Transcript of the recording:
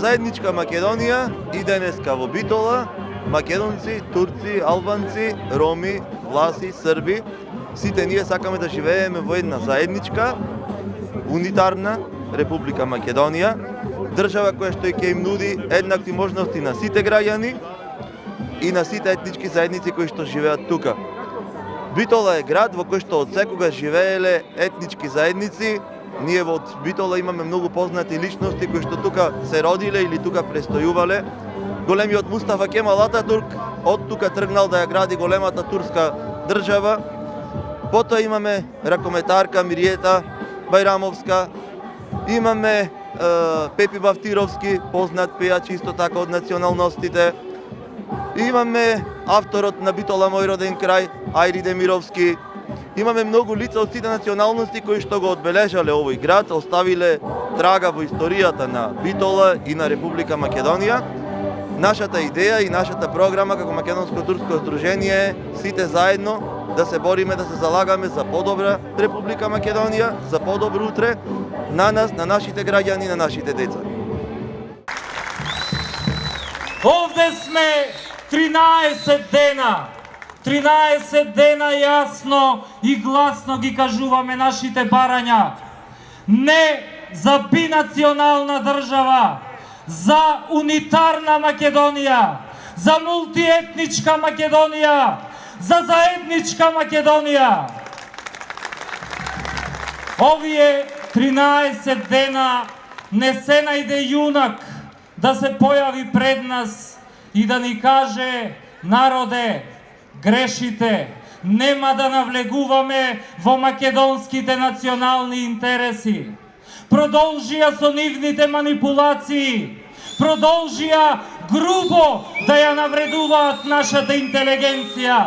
заедничка Македонија и денеска во Битола, македонци, турци, албанци, роми, власи, срби, сите ние сакаме да живееме во една заедничка, унитарна Република Македонија, држава која што ќе им нуди еднакви можности на сите граѓани и на сите етнички заедници кои што живеат тука. Битола е град во кој што од секога живееле етнички заедници. Ние во Битола имаме многу познати личности кои што тука се родиле или тука престојувале. Големиот Мустафа Кемал Ататурк од тука тргнал да ја гради големата турска држава. Потоа имаме ракометарка Мириета Бајрамовска, имаме Пепи Бавтировски, познат пејач исто така од националностите. Имаме авторот на Битола мој роден крај, Ајри Демировски. Имаме многу лица од сите националности кои што го одбележале овој град, оставиле трага во историјата на Битола и на Република Македонија. Нашата идеја и нашата програма како Македонско-турско здружение е сите заедно да се бориме, да се залагаме за подобра Република Македонија, за подобро утре на нас, на нашите граѓани, на нашите деца. Овде сме 13 дена. 13 дена јасно и гласно ги кажуваме нашите барања. Не за бинационална држава, за унитарна Македонија, за мултиетничка Македонија, за заедничка Македонија. Овие 13 дена не се најде јунак да се појави пред нас и да ни каже: народе, грешите, нема да навлегуваме во македонските национални интереси. Продолжија со нивните манипулации, продолжија грубо да ја навредуваат нашата интелигенција.